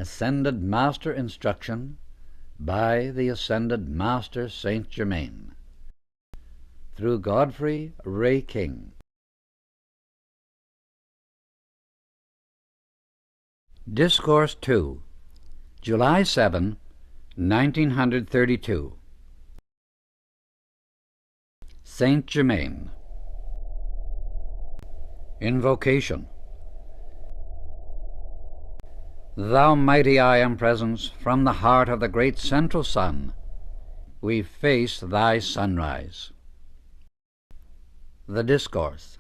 Ascended Master Instruction by the Ascended Master Saint Germain, through Godfrey Ray King. Discourse 2, July 7, 1932. Saint Germain. Invocation. Thou mighty I Am Presence, from the heart of the great central sun, we face thy sunrise. The Discourse.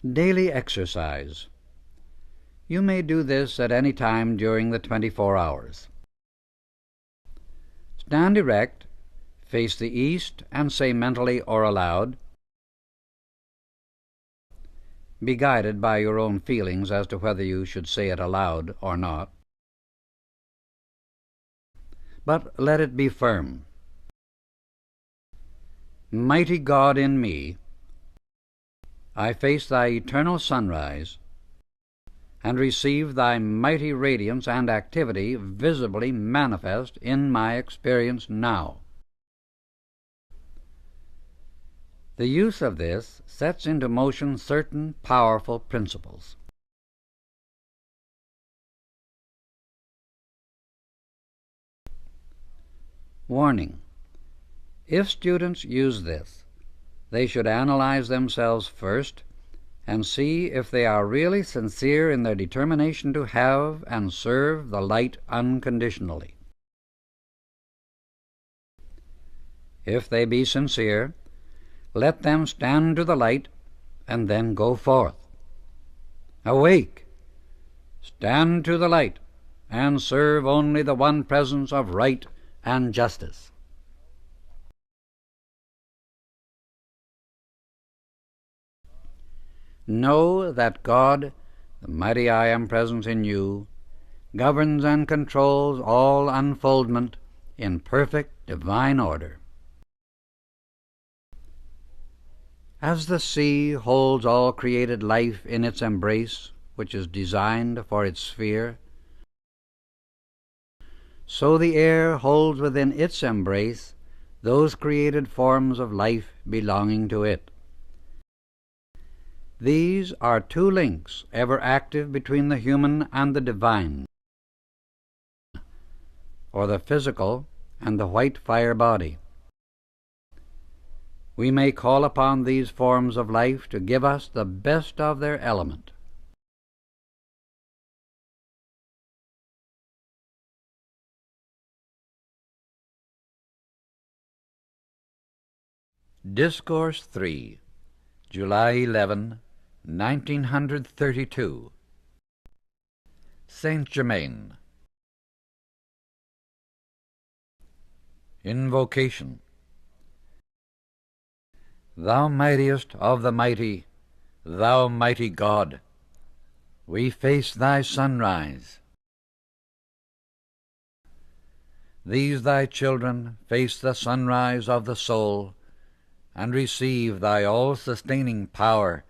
Daily exercise. You may do this at any time during the 24 hours. Stand erect, face the east, and say mentally or aloud. Be guided by your own feelings as to whether you should say it aloud or not. But let it be firm. Mighty God in me, I face thy eternal sunrise and receive thy mighty radiance and activity visibly manifest in my experience now. The use of this sets into motion certain powerful principles. Warning: if students use this, they should analyze themselves first and see if they are really sincere in their determination to have and serve the light unconditionally. If they be sincere, let them stand to the light and then go forth. Awake! Stand to the light and serve only the one presence of right and justice. Know that God, the mighty I Am Presence in you, governs and controls all unfoldment in perfect divine order. As the sea holds all created life in its embrace, which is designed for its sphere, so the air holds within its embrace those created forms of life belonging to it. These are two links ever active between the human and the divine, or the physical and the white fire body. We may call upon these forms of life to give us the best of their element. Discourse 3, July 11, 1932. Saint Germain. Invocation. Thou mightiest of the mighty, thou mighty God, we face thy sunrise. These thy children face the sunrise of the soul, and receive thy all-sustaining power,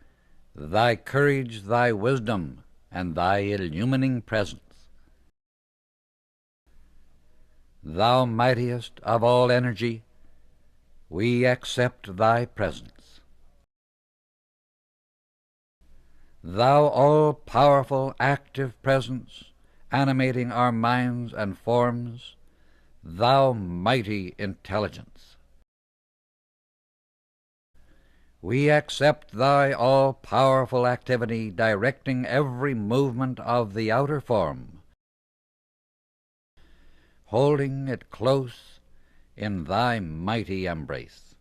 thy courage, thy wisdom, and thy illumining presence. Thou mightiest of all energy, we accept thy presence. Thou all-powerful, active presence, animating our minds and forms, thou mighty intelligence, we accept thy all-powerful activity directing every movement of the outer form, holding it close in thy mighty embrace.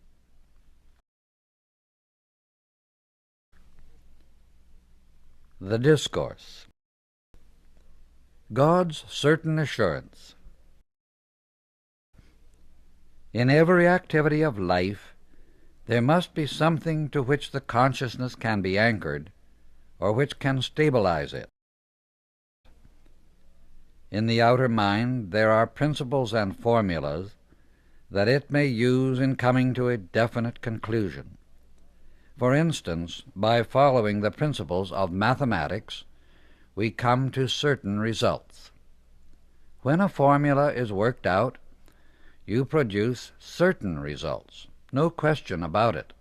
The Discourse. God's certain assurance. In every activity of life, there must be something to which the consciousness can be anchored, or which can stabilize it. In the outer mind there are principles and formulas that it may use in coming to a definite conclusion. For instance, by following the principles of mathematics, we come to certain results. When a formula is worked out, you produce certain results, no question about it.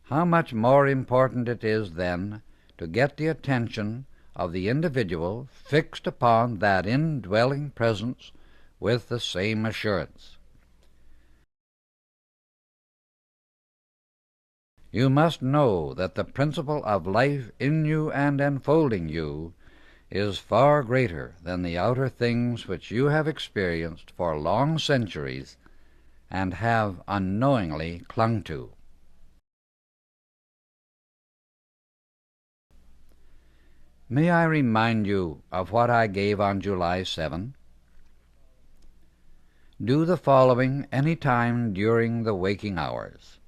How much more important it is, then, to get the attention of the individual fixed upon that indwelling presence with the same assurance. You must know that the principle of life in you and enfolding you is far greater than the outer things which you have experienced for long centuries and have unknowingly clung to. May I remind you of what I gave on July 7? Do the following any time during the waking hours.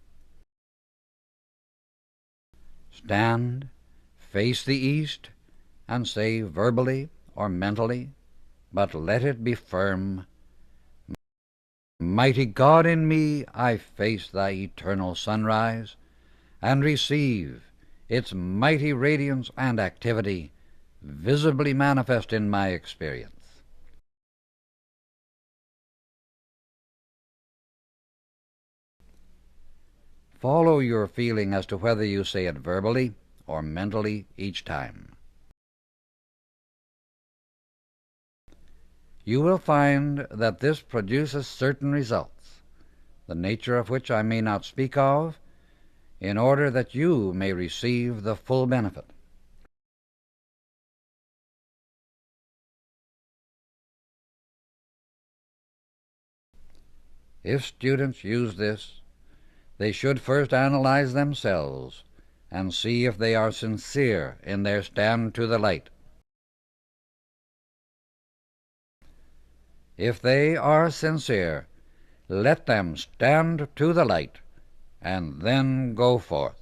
Stand, face the east, and say verbally or mentally, but let it be firm, Mighty God, in me I face thy eternal sunrise, and receive its mighty radiance and activity visibly manifest in my experience. Follow your feeling as to whether you say it verbally or mentally each time. You will find that this produces certain results, the nature of which I may not speak of, in order that you may receive the full benefit. If students use this, they should first analyze themselves and see if they are sincere in their stand to the light. If they are sincere, let them stand to the light, and then go forth.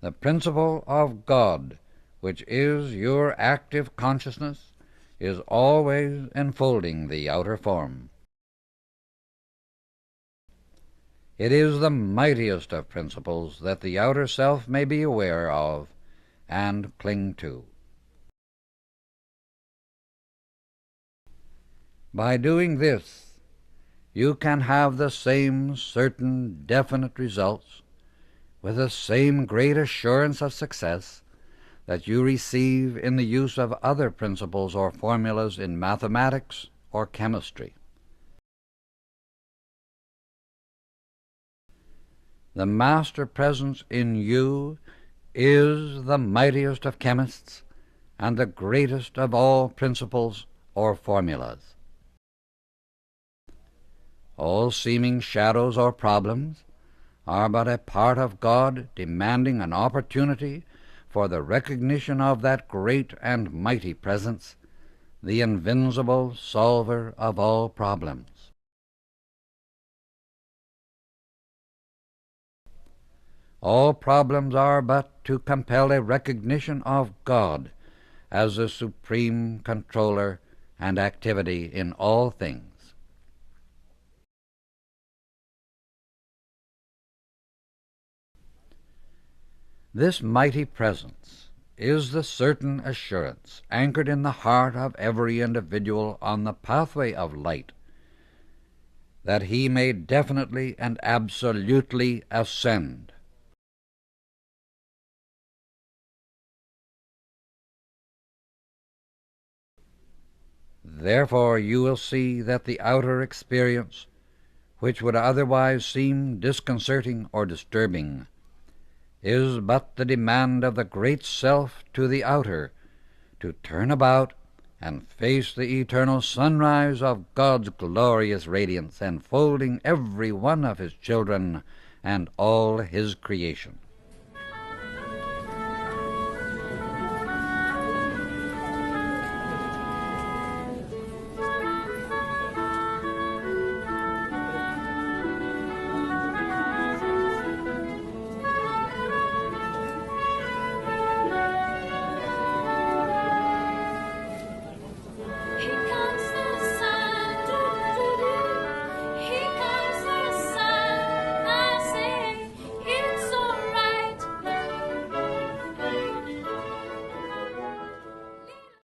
The principle of God, which is your active consciousness, is always enfolding the outer form. It is the mightiest of principles that the outer self may be aware of and cling to. By doing this, you can have the same certain definite results with the same great assurance of success that you receive in the use of other principles or formulas in mathematics or chemistry. The master presence in you is the mightiest of chemists and the greatest of all principles or formulas. All seeming shadows or problems are but a part of God demanding an opportunity for the recognition of that great and mighty presence, the invincible solver of all problems. All problems are but to compel a recognition of God as the supreme controller and activity in all things. This mighty presence is the certain assurance anchored in the heart of every individual on the pathway of light, that he may definitely and absolutely ascend. Therefore you will see that the outer experience, which would otherwise seem disconcerting or disturbing, is but the demand of the great self to the outer to turn about and face the eternal sunrise of God's glorious radiance enfolding every one of his children and all his creation.